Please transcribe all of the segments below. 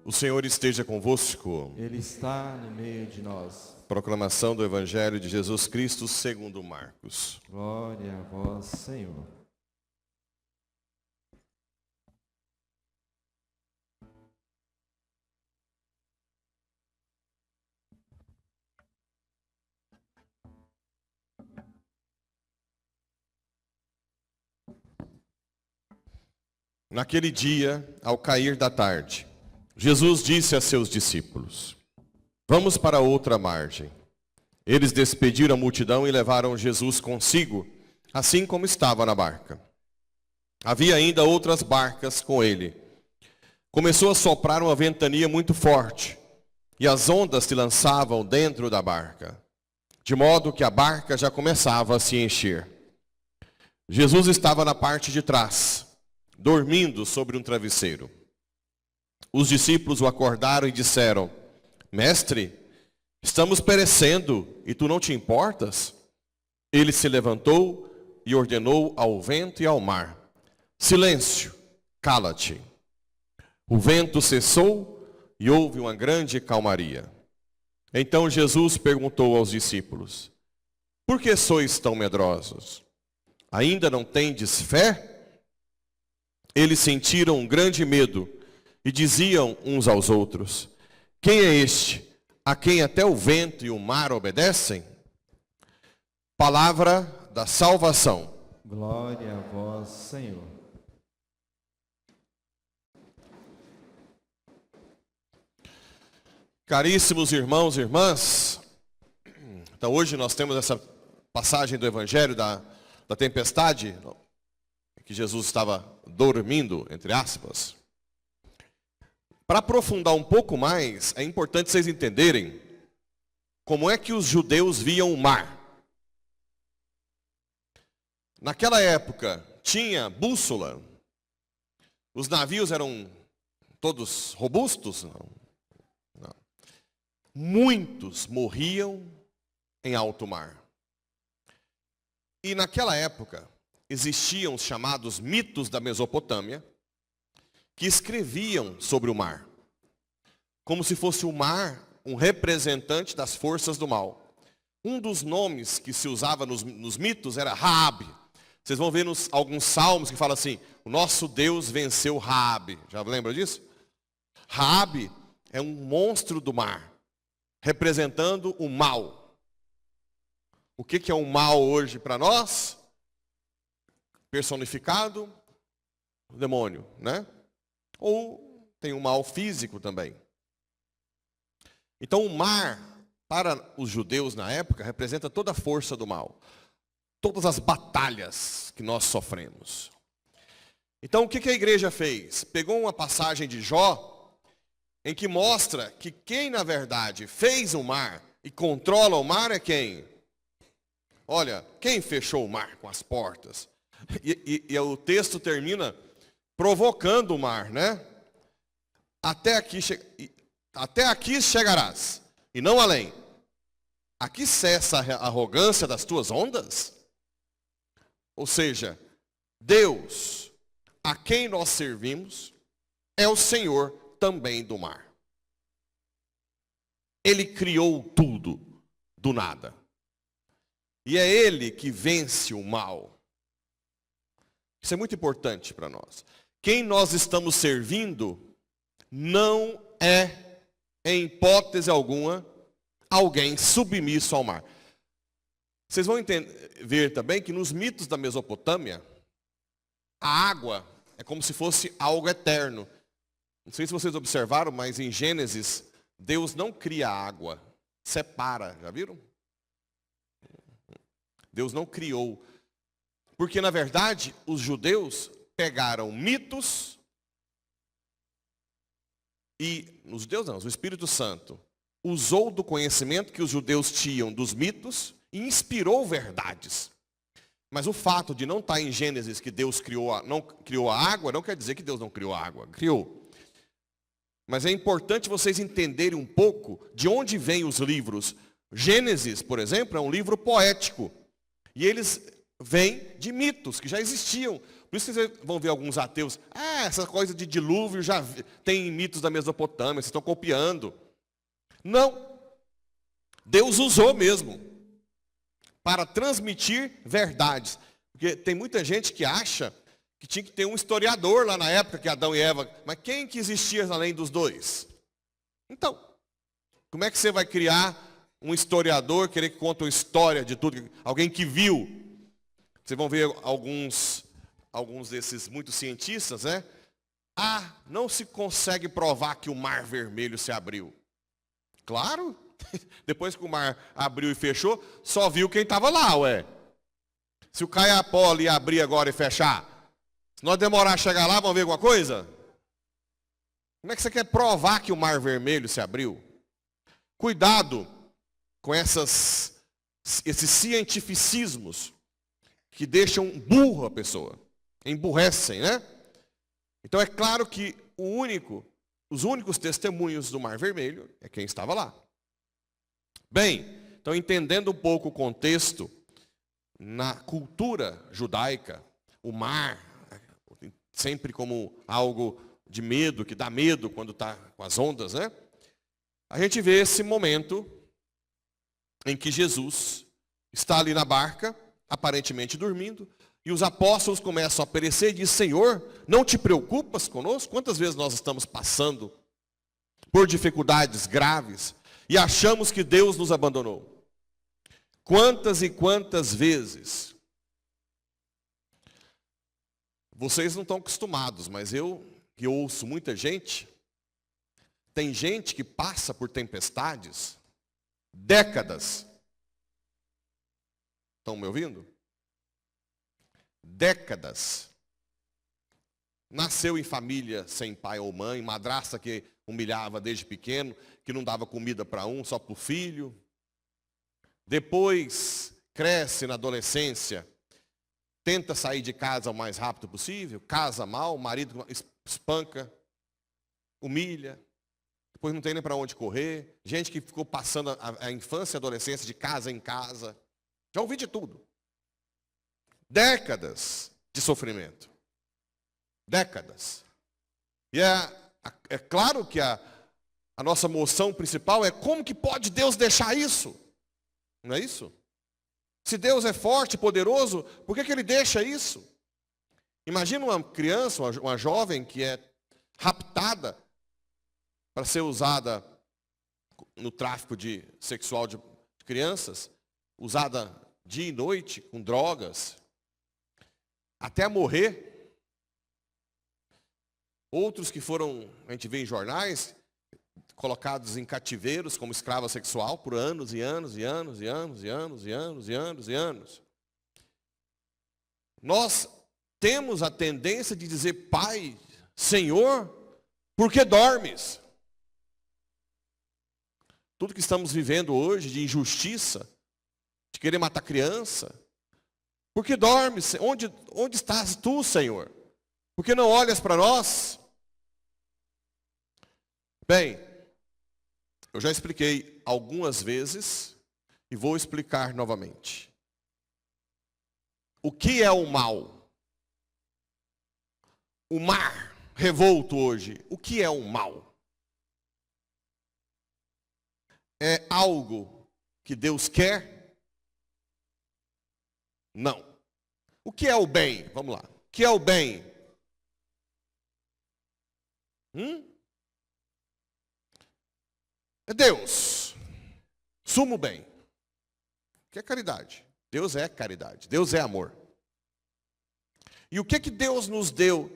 O Senhor esteja convosco. Ele está no meio de nós. Proclamação do Evangelho de Jesus Cristo segundo Marcos. Glória a vós, Senhor. Naquele dia, ao cair da tarde, Jesus disse a seus discípulos: Vamos para outra margem. Eles despediram a multidão e levaram Jesus consigo, assim como estava na barca. Havia ainda outras barcas com ele. Começou a soprar uma ventania muito forte, e as ondas se lançavam dentro da barca, de modo que a barca já começava a se encher. Jesus estava na parte de trás, dormindo sobre um travesseiro. Os discípulos o acordaram e disseram: Mestre, estamos perecendo e tu não te importas? Ele se levantou e ordenou ao vento e ao mar: Silêncio, cala-te. O vento cessou e houve uma grande calmaria. Então Jesus perguntou aos discípulos: Por que sois tão medrosos? Ainda não tendes fé? Eles sentiram um grande medo e diziam uns aos outros: Quem é este, a quem até o vento e o mar obedecem? Palavra da salvação. Glória a vós, Senhor. Caríssimos irmãos e irmãs, então hoje nós temos essa passagem do Evangelho da tempestade, que Jesus estava dormindo, entre aspas. Para aprofundar um pouco mais, é importante vocês entenderem como é que os judeus viam o mar. Naquela época, tinha bússola. Os navios eram todos robustos? Não. Muitos morriam em alto mar. E naquela época, existiam os chamados mitos da Mesopotâmia, que escreviam sobre o mar, como se fosse o mar um representante das forças do mal. Um dos nomes que se usava nos mitos era Raabe. Vocês vão ver alguns salmos que falam assim: o nosso Deus venceu Raabe. Já lembra disso? Raabe é um monstro do mar, representando o mal. O que é o mal hoje para nós? Personificado, o demônio, né? Ou tem o mal físico também. Então o mar, para os judeus na época, representa toda a força do mal. Todas as batalhas que nós sofremos. Então o que a igreja fez? Pegou uma passagem de Jó, em que mostra que quem na verdade fez o mar e controla o mar é quem? Olha, quem fechou o mar com as portas? E o texto termina provocando o mar, né? Até aqui chegarás, e não além. Aqui cessa a arrogância das tuas ondas? Ou seja, Deus, a quem nós servimos, é o Senhor também do mar. Ele criou tudo do nada. E é Ele que vence o mal. Isso é muito importante para nós. Quem nós estamos servindo não é, em hipótese alguma, alguém submisso ao mar. Vocês vão ver também que nos mitos da Mesopotâmia, a água é como se fosse algo eterno. Não sei se vocês observaram, mas em Gênesis, Deus não cria água, separa, já viram? Deus não criou. Porque, na verdade, os judeus pegaram mitos e, os judeus não, o Espírito Santo, usou do conhecimento que os judeus tinham dos mitos e inspirou verdades. Mas o fato de não estar em Gênesis que Deus não criou a água, não quer dizer que Deus não criou a água. Criou. Mas é importante vocês entenderem um pouco de onde vêm os livros. Gênesis, por exemplo, é um livro poético. E eles vêm de mitos que já existiam. Por isso que vocês vão ver alguns ateus. Essa coisa de dilúvio já tem mitos da Mesopotâmia, vocês estão copiando. Não. Deus usou mesmo para transmitir verdades. Porque tem muita gente que acha que tinha que ter um historiador lá na época que Adão e Eva. Mas quem que existia além dos dois? Então, como é que você vai criar um historiador, querer que conte uma história de tudo? Alguém que viu. Vocês vão ver alguns desses muitos cientistas, né? Não se consegue provar que o Mar Vermelho se abriu. Claro, depois que o mar abriu e fechou, só viu quem estava lá, ué. Se o Caiapó ia abrir agora e fechar, se nós demorar a chegar lá, vamos ver alguma coisa? Como é que você quer provar que o Mar Vermelho se abriu? Cuidado com esses cientificismos que deixam burro a pessoa. Emburrecem, né? Então é claro que os únicos testemunhos do Mar Vermelho é quem estava lá. Bem, então entendendo um pouco o contexto, na cultura judaica, o mar, sempre como algo de medo, que dá medo quando está com as ondas, né? A gente vê esse momento em que Jesus está ali na barca, aparentemente dormindo, e os apóstolos começam a aparecer e dizem: Senhor, não te preocupas conosco? Quantas vezes nós estamos passando por dificuldades graves e achamos que Deus nos abandonou? Quantas e quantas vezes? Vocês não estão acostumados, mas eu que ouço muita gente, tem gente que passa por tempestades décadas. Estão me ouvindo? Décadas. Nasceu em família sem pai ou mãe, madrasta que humilhava desde pequeno, que não dava comida para um, só para o filho. Depois cresce na adolescência, tenta sair de casa o mais rápido possível, casa mal, o marido espanca, humilha, depois não tem nem para onde correr. Gente que ficou passando a infância e a adolescência de casa em casa. Já ouvi de tudo. Décadas de sofrimento. Décadas. E é claro que a nossa moção principal é: como que pode Deus deixar isso? Não é isso? Se Deus é forte e poderoso, por que Ele deixa isso? Imagina uma criança, uma jovem que é raptada para ser usada no tráfico sexual de crianças, usada dia e noite com drogas, até morrer. Outros que foram, a gente vê em jornais, colocados em cativeiros como escrava sexual por anos e anos e anos e anos e anos e anos e anos e anos. Nós temos a tendência de dizer: Pai, Senhor, por que dormes? Tudo que estamos vivendo hoje de injustiça, de querer matar criança, por que dormes? Onde estás tu, Senhor? Por que não olhas para nós? Bem, eu já expliquei algumas vezes e vou explicar novamente. O que é o mal? O mar revolto hoje, o que é o mal? É algo que Deus quer? Não. O que é o bem? Vamos lá. O que é o bem? É Deus. Sumo bem. O que é caridade? Deus é caridade. Deus é amor. E o que Deus nos deu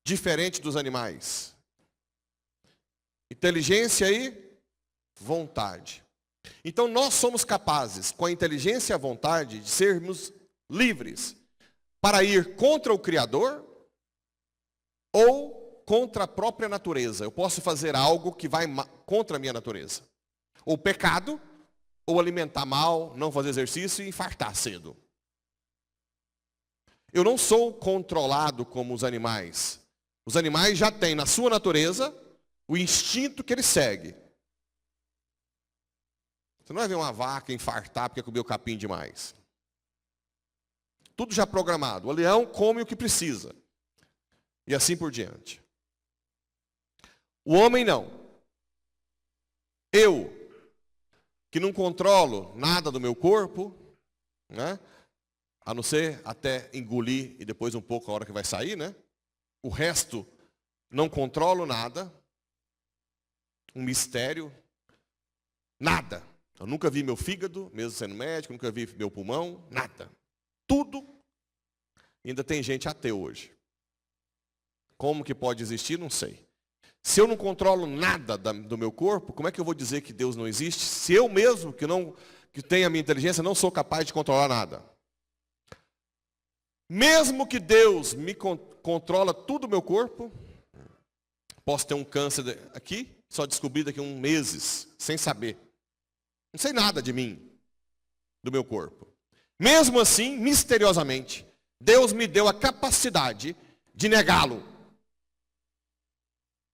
diferente dos animais? Inteligência e vontade. Então nós somos capazes, com a inteligência e a vontade, de sermos livres para ir contra o Criador ou contra a própria natureza. Eu posso fazer algo que vai contra a minha natureza. Ou pecado, ou alimentar mal, não fazer exercício e infartar cedo. Eu não sou controlado como os animais. Os animais já têm na sua natureza o instinto que ele segue. Você não vai ver uma vaca infartar porque comeu capim demais. Tudo já programado. O leão come o que precisa. E assim por diante. O homem não. Eu, que não controlo nada do meu corpo, né? A não ser até engolir e depois um pouco a hora que vai sair, né? O resto, não controlo nada. Um mistério. Nada. Eu nunca vi meu fígado, mesmo sendo médico, nunca vi meu pulmão, nada. Tudo. Ainda tem gente ateu hoje. Como que pode existir? Não sei. Se eu não controlo nada do meu corpo, como é que eu vou dizer que Deus não existe? Se eu mesmo, que tenho a minha inteligência, não sou capaz de controlar nada. Mesmo que Deus me controla tudo o meu corpo, posso ter um câncer aqui, só descobri daqui a uns meses, sem saber. Não sei nada de mim, do meu corpo. Mesmo assim, misteriosamente, Deus me deu a capacidade de negá-lo.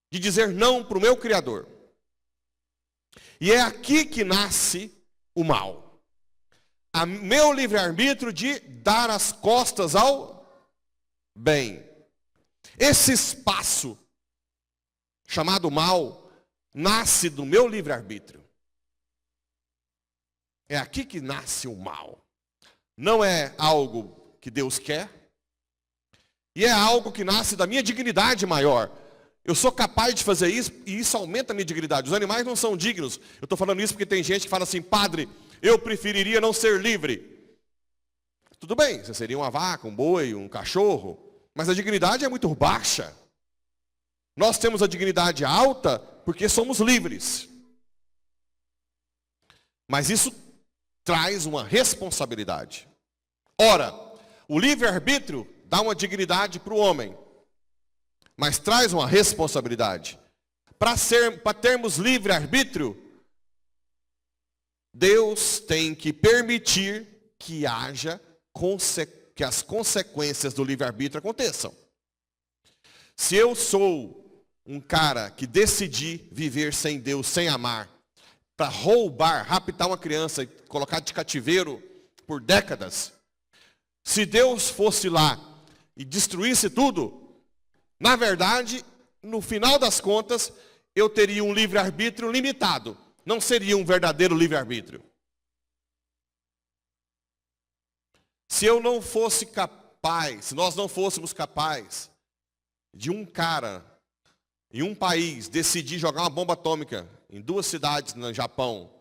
De dizer não para o meu Criador. E é aqui que nasce o mal. Meu livre-arbítrio de dar as costas ao bem. Esse espaço, chamado mal, nasce do meu livre-arbítrio. É aqui que nasce o mal. Não é algo que Deus quer. E é algo que nasce da minha dignidade maior. Eu sou capaz de fazer isso e isso aumenta a minha dignidade. Os animais não são dignos. Eu estou falando isso porque tem gente que fala assim, padre, eu preferiria não ser livre. Tudo bem, você seria uma vaca, um boi, um cachorro, mas a dignidade é muito baixa. Nós temos a dignidade alta porque somos livres. Mas isso traz uma responsabilidade. Ora, o livre-arbítrio dá uma dignidade para o homem. Mas traz uma responsabilidade. Para termos livre-arbítrio, Deus tem que permitir que haja, que as consequências do livre-arbítrio aconteçam. Se eu sou um cara que decidi viver sem Deus, sem amar, para roubar, raptar uma criança e colocar de cativeiro por décadas, se Deus fosse lá e destruísse tudo, na verdade, no final das contas, eu teria um livre-arbítrio limitado. Não seria um verdadeiro livre-arbítrio. Se eu não fosse capaz, se nós não fôssemos capazes de um cara, em um país, decidir jogar uma bomba atômica em 2 cidades no Japão,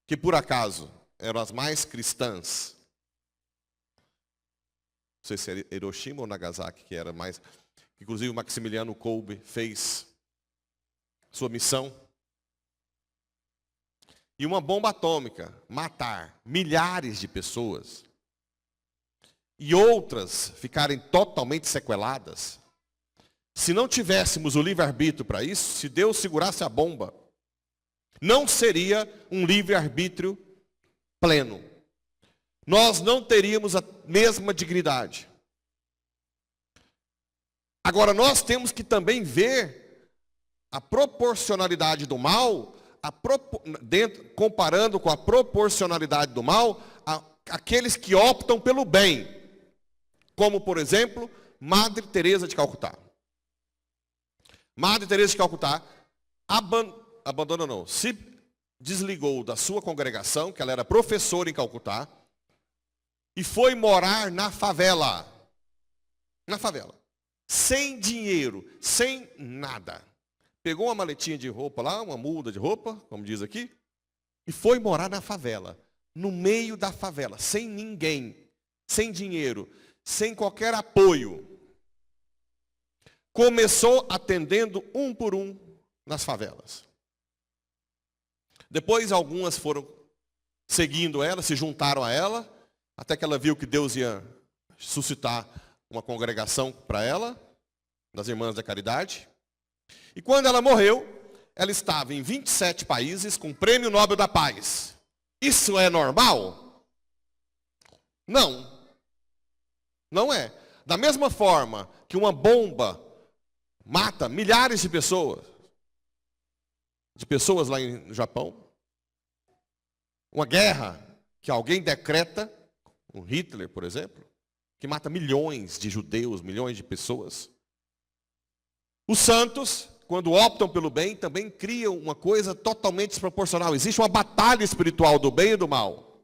que por acaso eram as mais cristãs, não sei se era Hiroshima ou Nagasaki, que era mais... Inclusive o Maximiliano Kolbe fez sua missão. E uma bomba atômica matar milhares de pessoas e outras ficarem totalmente sequeladas. Se não tivéssemos o livre-arbítrio para isso, se Deus segurasse a bomba, não seria um livre-arbítrio pleno. Nós não teríamos a mesma dignidade. Agora, nós temos que também ver a proporcionalidade do mal, comparando com a proporcionalidade do mal, aqueles que optam pelo bem. Como, por exemplo, Madre Teresa de Calcutá. Madre Teresa de Calcutá se desligou da sua congregação, que ela era professora em Calcutá, e foi morar na favela. Na favela. Sem dinheiro, sem nada. Pegou uma maletinha de roupa lá, uma muda de roupa, como diz aqui, e foi morar na favela. No meio da favela, sem ninguém, sem dinheiro, sem qualquer apoio. Começou atendendo um por um nas favelas. Depois algumas foram seguindo ela, se juntaram a ela, até que ela viu que Deus ia suscitar uma congregação para ela, das Irmãs da Caridade. E quando ela morreu, ela estava em 27 países com Prêmio Nobel da Paz. Isso é normal? Não. Não é. Da mesma forma que uma bomba mata milhares de pessoas lá no Japão, uma guerra que alguém decreta, um Hitler, por exemplo, que mata milhões de judeus, milhões de pessoas. Os santos, quando optam pelo bem, também criam uma coisa totalmente desproporcional. Existe uma batalha espiritual do bem e do mal.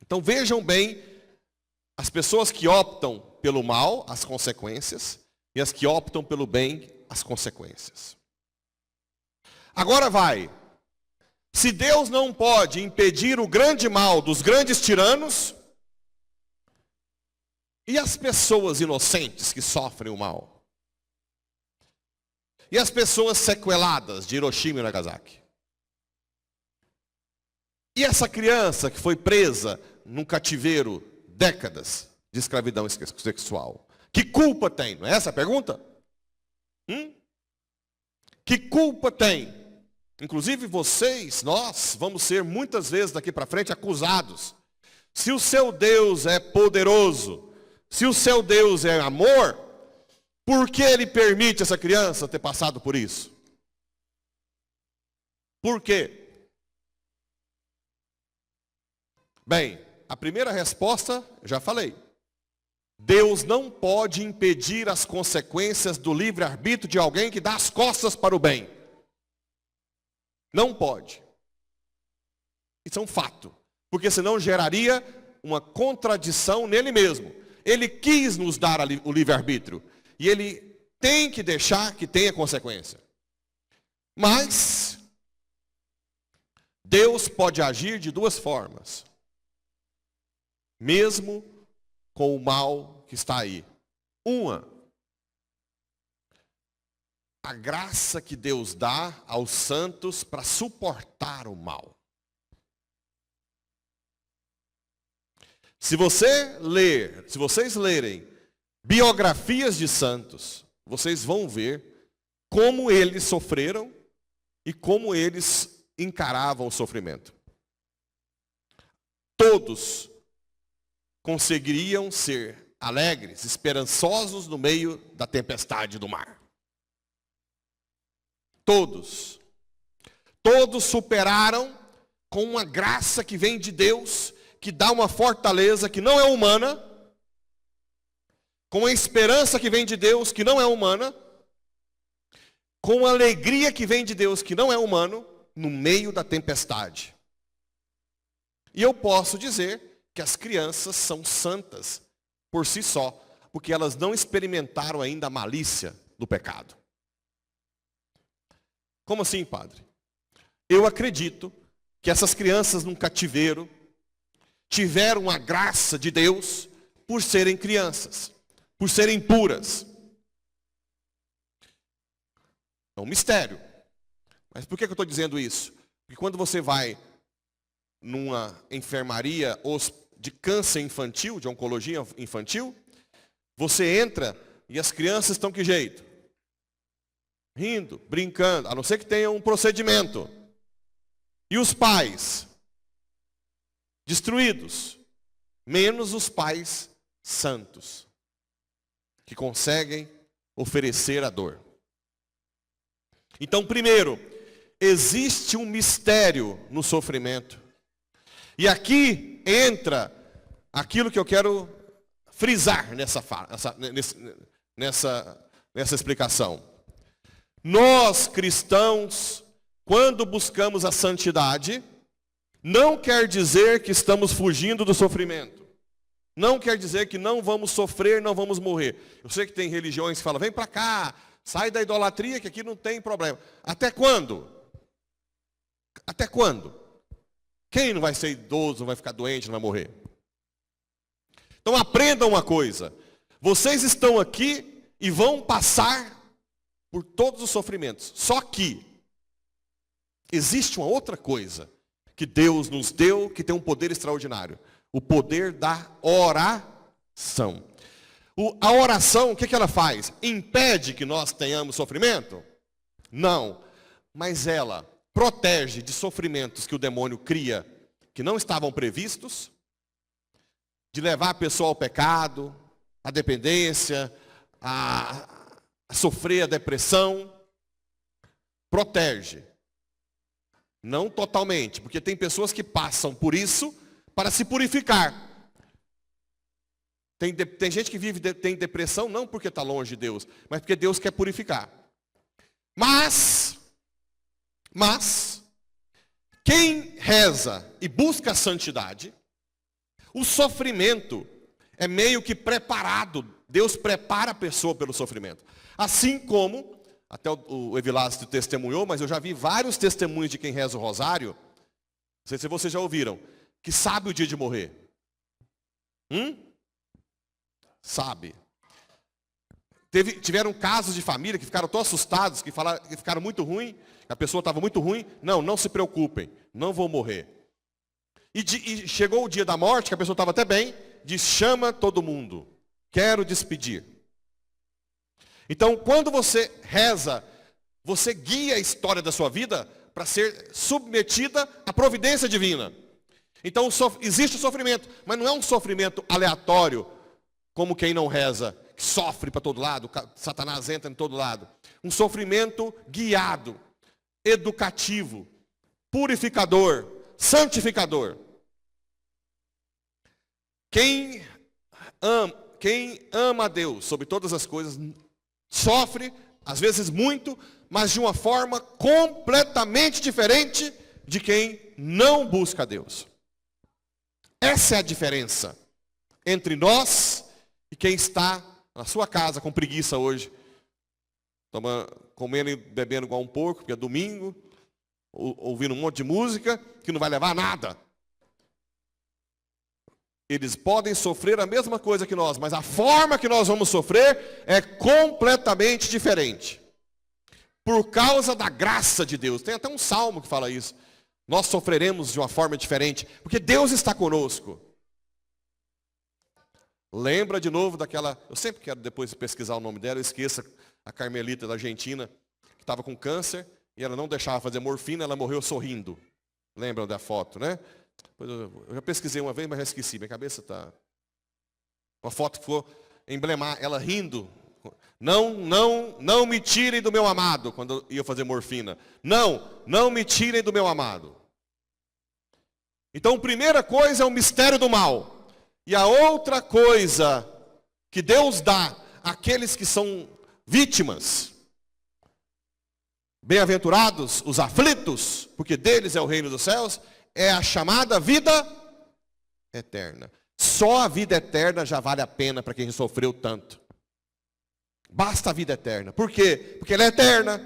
Então vejam bem, as pessoas que optam pelo mal, as consequências, e as que optam pelo bem, as consequências. Agora vai. Se Deus não pode impedir o grande mal dos grandes tiranos, e as pessoas inocentes que sofrem o mal? E as pessoas sequeladas de Hiroshima e Nagasaki? E essa criança que foi presa num cativeiro décadas de escravidão sexual? Que culpa tem? Não é essa a pergunta? Que culpa tem? Inclusive vocês, nós, vamos ser muitas vezes daqui para frente acusados. Se o seu Deus é poderoso, se o seu Deus é amor, por que ele permite essa criança ter passado por isso? Por quê? Bem, a primeira resposta, eu já falei. Deus não pode impedir as consequências do livre-arbítrio de alguém que dá as costas para o bem. Não pode. Isso é um fato. Porque senão geraria uma contradição nele mesmo. Ele quis nos dar o livre-arbítrio. E ele tem que deixar que tenha consequência. Mas Deus pode agir de duas formas. Mesmo com o mal que está aí. Uma, a graça que Deus dá aos santos para suportar o mal. Se vocês lerem biografias de santos, vocês vão ver como eles sofreram e como eles encaravam o sofrimento. Todos conseguiriam ser alegres, esperançosos no meio da tempestade do mar. Todos. Todos superaram com uma graça que vem de Deus, que dá uma fortaleza que não é humana, com uma esperança que vem de Deus que não é humana, com uma alegria que vem de Deus que não é humano, no meio da tempestade. E eu posso dizer que as crianças são santas por si só, porque elas não experimentaram ainda a malícia do pecado. Como assim, padre? Eu acredito que essas crianças num cativeiro tiveram a graça de Deus por serem crianças, por serem puras. É um mistério. Mas por que eu estou dizendo isso? Porque quando você vai numa enfermaria de câncer infantil, de oncologia infantil, você entra e as crianças estão que jeito? Rindo, brincando, a não ser que tenha um procedimento. E os pais? Destruídos. Menos os pais santos, que conseguem oferecer a dor. Então, primeiro, existe um mistério no sofrimento. E aqui entra aquilo que eu quero frisar nessa explicação. Nós, cristãos, quando buscamos a santidade, não quer dizer que estamos fugindo do sofrimento. Não quer dizer que não vamos sofrer, não vamos morrer. Eu sei que tem religiões que falam, vem para cá, sai da idolatria que aqui não tem problema. Até quando? Até quando? Quem não vai ser idoso, não vai ficar doente, não vai morrer? Então aprendam uma coisa. Vocês estão aqui e vão passar por todos os sofrimentos. Só que existe uma outra coisa que Deus nos deu, que tem um poder extraordinário. O poder da oração. A oração, o que ela faz? Impede que nós tenhamos sofrimento? Não. Mas ela protege de sofrimentos que o demônio cria, que não estavam previstos, de levar a pessoa ao pecado, à dependência, a sofrer a depressão. Protege. Não totalmente, porque tem pessoas que passam por isso para se purificar. Tem gente que tem depressão não porque está longe de Deus, mas porque Deus quer purificar. Mas, quem reza e busca a santidade, o sofrimento é meio que preparado. Deus prepara a pessoa pelo sofrimento. Assim como, até o Evilásio testemunhou, mas eu já vi vários testemunhos de quem reza o rosário, não sei se vocês já ouviram, que sabe o dia de morrer. Sabe. Tiveram casos de família que ficaram tão assustados, que ficaram muito ruim, a pessoa estava muito ruim. Não se preocupem, não vou morrer. E chegou o dia da morte, que a pessoa estava até bem, diz, chama todo mundo, quero despedir. Então, quando você reza, você guia a história da sua vida para ser submetida à providência divina. Então, existe o sofrimento, mas não é um sofrimento aleatório, como quem não reza, que sofre para todo lado, Satanás entra em todo lado. Um sofrimento guiado, educativo, purificador, santificador. Quem ama a Deus sobre todas as coisas, sofre, às vezes muito, mas de uma forma completamente diferente de quem não busca a Deus. Essa é a diferença entre nós e quem está na sua casa com preguiça hoje, comendo e bebendo igual um porco, porque é domingo, ouvindo um monte de música, que não vai levar a nada. Eles podem sofrer a mesma coisa que nós, mas a forma que nós vamos sofrer é completamente diferente. Por causa da graça de Deus. Tem até um salmo que fala isso. Nós sofreremos de uma forma diferente, porque Deus está conosco. Lembra de novo daquela... Eu sempre quero depois pesquisar o nome dela, eu esqueço a Carmelita da Argentina, que estava com câncer, e ela não deixava fazer morfina, ela morreu sorrindo. Lembram da foto, né? Eu já pesquisei uma vez, mas já esqueci, minha cabeça está... Uma foto que ficou emblemática, ela rindo. Não me tirem do meu amado, quando eu ia fazer morfina. Não me tirem do meu amado. Então, a primeira coisa é o mistério do mal. E a outra coisa que Deus dá àqueles que são vítimas. Bem-aventurados os aflitos, porque deles é o reino dos céus, é a chamada vida eterna. Só a vida eterna já vale a pena para quem sofreu tanto. Basta a vida eterna. Por quê? Porque ela é eterna.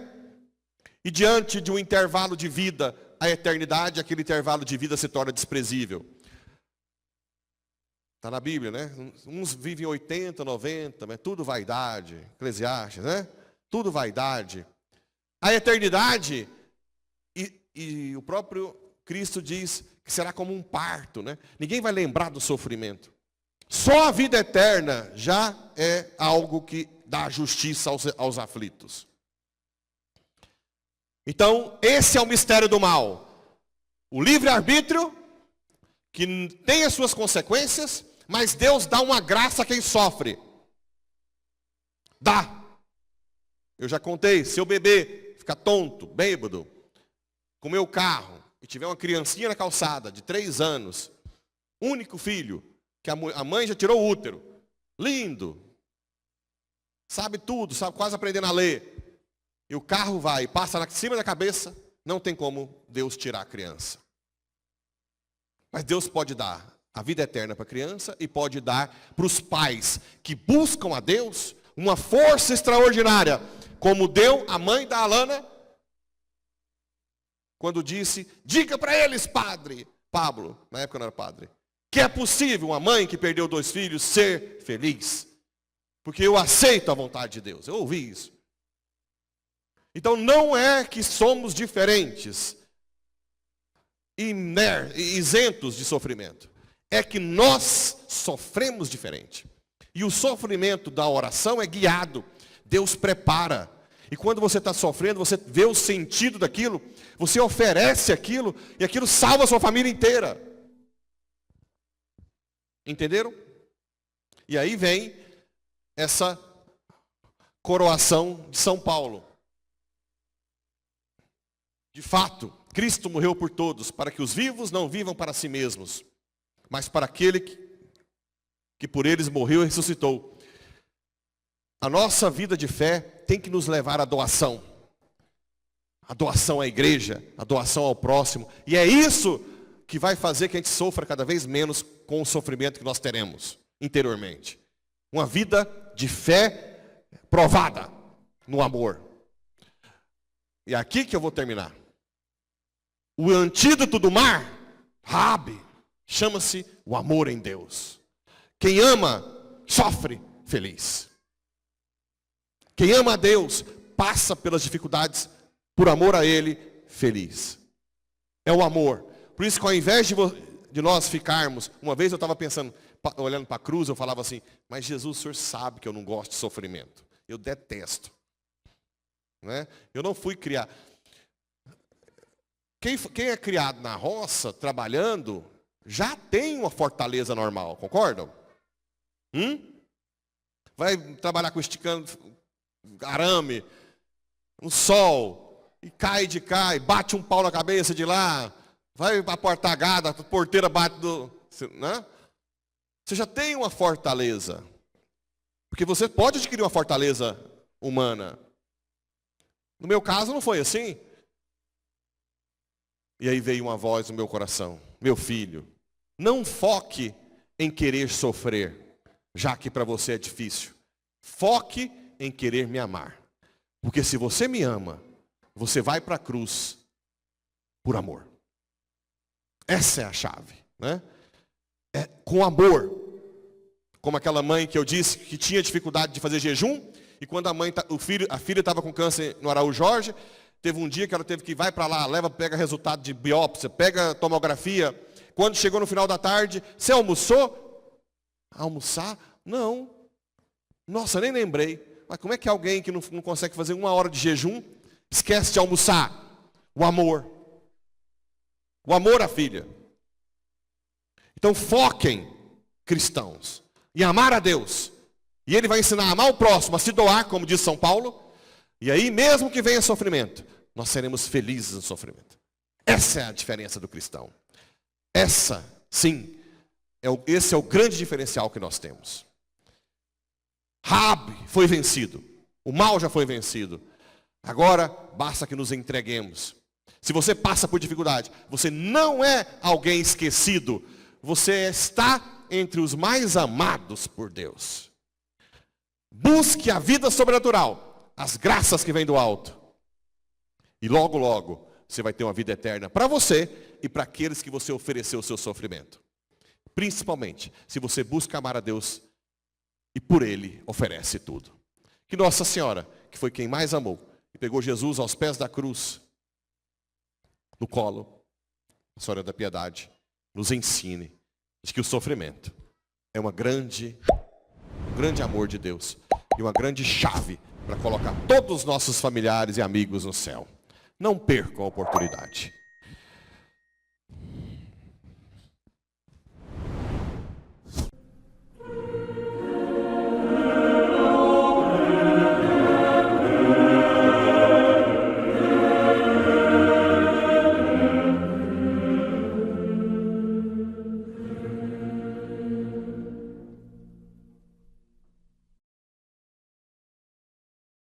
E diante de um intervalo de vida, a eternidade, aquele intervalo de vida se torna desprezível. Está na Bíblia, né? Uns vivem 80, 90, mas tudo vaidade. Eclesiastes, né? Tudo vaidade. A eternidade, e o próprio Cristo diz que será como um parto, né? Ninguém vai lembrar do sofrimento. Só a vida eterna já é algo que dá justiça aos aflitos. Então, esse é o mistério do mal. O livre-arbítrio, que tem as suas consequências, mas Deus dá uma graça a quem sofre. Dá. Eu já contei, se eu beber, ficar tonto, bêbado, comer o carro, e tiver uma criancinha na calçada, de 3 anos, único filho, que a mãe já tirou o útero, lindo, sabe tudo, sabe quase aprendendo a ler, e o carro vai, passa na cima da cabeça, não tem como Deus tirar a criança. Mas Deus pode dar a vida eterna para a criança e pode dar para os pais que buscam a Deus uma força extraordinária, como deu a mãe da Alana, quando disse, diga para eles, padre, Pablo, na época não era padre, que é possível uma mãe que perdeu 2 filhos ser feliz, porque eu aceito a vontade de Deus. Eu ouvi isso. Então não é que somos diferentes, isentos de sofrimento, é que nós sofremos diferente. E o sofrimento da oração é guiado. Deus prepara. E quando você está sofrendo, você vê o sentido daquilo, você oferece aquilo, e aquilo salva a sua família inteira. Entenderam? E aí vem essa coroação de São Paulo. De fato, Cristo morreu por todos, para que os vivos não vivam para si mesmos, mas para aquele que por eles morreu e ressuscitou. A nossa vida de fé tem que nos levar à doação. A doação à igreja, a doação ao próximo. E é isso que vai fazer que a gente sofra cada vez menos com o sofrimento que nós teremos interiormente. Uma vida de fé provada no amor. E é aqui que eu vou terminar. O antídoto do mar, Raabe, chama-se o amor em Deus. Quem ama, sofre feliz. Quem ama a Deus, passa pelas dificuldades por amor a Ele, feliz. É o amor. Por isso que ao invés de nós ficarmos, uma vez eu estava pensando, olhando para a cruz, eu falava assim, mas Jesus, o Senhor sabe que eu não gosto de sofrimento. Eu detesto. Né? Eu não fui criar. Quem é criado na roça, trabalhando, já tem uma fortaleza normal, concordam? Vai trabalhar com esticando arame, no sol, e cai, bate um pau na cabeça de lá, vai para a portagada, a porteira bate do... Né? Você já tem uma fortaleza. Porque você pode adquirir uma fortaleza humana. No meu caso não foi assim. E aí veio uma voz no meu coração. Meu filho, não foque em querer sofrer, já que para você é difícil. Foque em querer me amar. Porque se você me ama, você vai para a cruz por amor. Essa é a chave. Né? É com amor. Como aquela mãe que eu disse que tinha dificuldade de fazer jejum. E quando a filha estava com câncer no Araújo Jorge, teve um dia que ela teve que ir, vai para lá, pega resultado de biópsia, pega tomografia. Quando chegou no final da tarde, você almoçou? Almoçar? Não. Nossa, nem lembrei. Mas como é que alguém que não consegue fazer 1 hora de jejum, esquece de almoçar? O amor. O amor à filha. Então foquem, cristãos, em amar a Deus. E Ele vai ensinar a amar o próximo, a se doar, como diz São Paulo. E aí, mesmo que venha sofrimento, nós seremos felizes no sofrimento. Essa é a diferença do cristão. Essa, sim, esse é o grande diferencial que nós temos. Raabe foi vencido. O mal já foi vencido. Agora, basta que nos entreguemos. Se você passa por dificuldade, você não é alguém esquecido. Você está entre os mais amados por Deus. Busque a vida sobrenatural, as graças que vêm do alto. E logo, logo, você vai ter uma vida eterna para você e para aqueles que você ofereceu o seu sofrimento. Principalmente, se você busca amar a Deus e por Ele oferece tudo. Que Nossa Senhora, que foi quem mais amou, e pegou Jesus aos pés da cruz, no colo, a Senhora da Piedade, nos ensine de que o sofrimento é um grande amor de Deus e uma grande chave para colocar todos os nossos familiares e amigos no céu. Não percam a oportunidade.